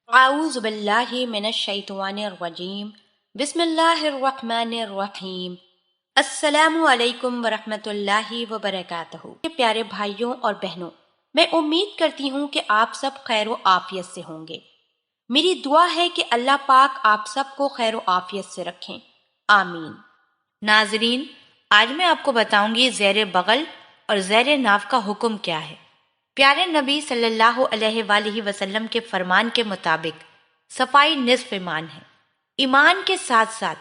اعوذ باللہ من الشیطان الرجیم بسم اللہ الرحمن الرحیم السلام علیکم ورحمۃ اللہ وبرکاتہ۔ پیارے بھائیوں اور بہنوں، میں امید کرتی ہوں کہ آپ سب خیر و عافیت سے ہوں گے۔ میری دعا ہے کہ اللہ پاک آپ سب کو خیر و عافیت سے رکھیں، آمین۔ ناظرین، آج میں آپ کو بتاؤں گی زیر بغل اور زیر ناف کا حکم کیا ہے۔ پیارے نبی صلی اللہ علیہ وآلہ وسلم کے فرمان کے مطابق صفائی نصف ایمان ہے۔ ایمان کے ساتھ ساتھ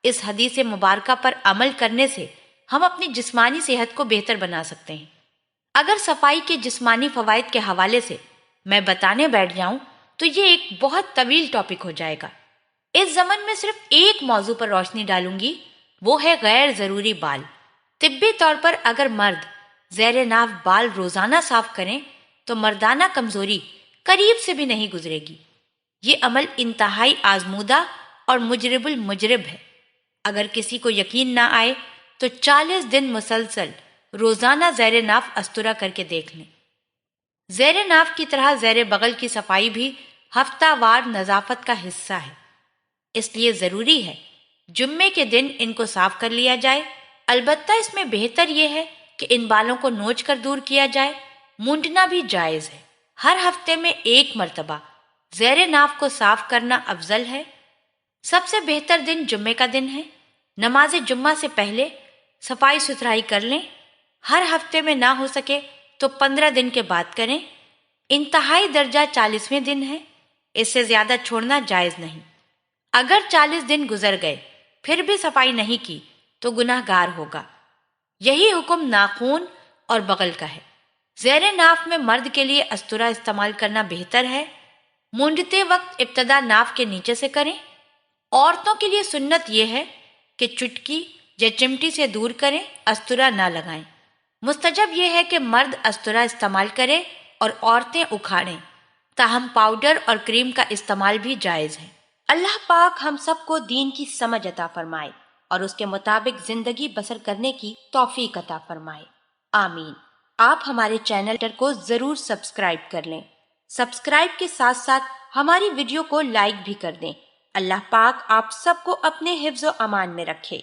اس حدیث مبارکہ پر عمل کرنے سے ہم اپنی جسمانی صحت کو بہتر بنا سکتے ہیں۔ اگر صفائی کے جسمانی فوائد کے حوالے سے میں بتانے بیٹھ جاؤں تو یہ ایک بہت طویل ٹاپک ہو جائے گا۔ اس زمن میں صرف ایک موضوع پر روشنی ڈالوں گی، وہ ہے غیر ضروری بال۔ طبی طور پر اگر مرد زیر ناف بال روزانہ صاف کریں تو مردانہ کمزوری قریب سے بھی نہیں گزرے گی۔ یہ عمل انتہائی آزمودہ اور مجرب المجرب ہے۔ اگر کسی کو یقین نہ آئے تو 40 دن مسلسل روزانہ زیر ناف استورا کر کے دیکھ لیں۔ زیر ناف کی طرح زیر بغل کی صفائی بھی ہفتہ وار نظافت کا حصہ ہے، اس لیے ضروری ہے جمعے کے دن ان کو صاف کر لیا جائے۔ البتہ اس میں بہتر یہ ہے کہ ان بالوں کو نوچ کر دور کیا جائے۔ مونڈنا بھی جائز ہے۔ ہر ہفتے میں ایک مرتبہ زیر ناف کو صاف کرنا افضل ہے۔ سب سے بہتر دن جمعے کا دن ہے۔ نماز جمعہ سے پہلے صفائی ستھرائی کر لیں۔ ہر ہفتے میں نہ ہو سکے تو 15 دن کے بعد کریں۔ انتہائی درجہ 40ویں دن ہے، اس سے زیادہ چھوڑنا جائز نہیں۔ اگر 40 دن گزر گئے پھر بھی صفائی نہیں کی تو گناہ گار ہوگا۔ یہی حکم ناخون اور بغل کا ہے۔ زیر ناف میں مرد کے لیے استورا استعمال کرنا بہتر ہے۔ مونڈتے وقت ابتدا ناف کے نیچے سے کریں۔ عورتوں کے لیے سنت یہ ہے کہ چٹکی یا چمٹی سے دور کریں، استورا نہ لگائیں۔ مستجب یہ ہے کہ مرد استورا استعمال کرے اور عورتیں اکھاڑیں، تاہم پاؤڈر اور کریم کا استعمال بھی جائز ہے۔ اللہ پاک ہم سب کو دین کی سمجھ عطا فرمائے اور اس کے مطابق زندگی بسر کرنے کی توفیق عطا فرمائے، آمین۔ آپ ہمارے چینل کو ضرور سبسکرائب کر لیں۔ سبسکرائب کے ساتھ ساتھ ہماری ویڈیو کو لائک بھی کر دیں۔ اللہ پاک آپ سب کو اپنے حفظ و امان میں رکھے۔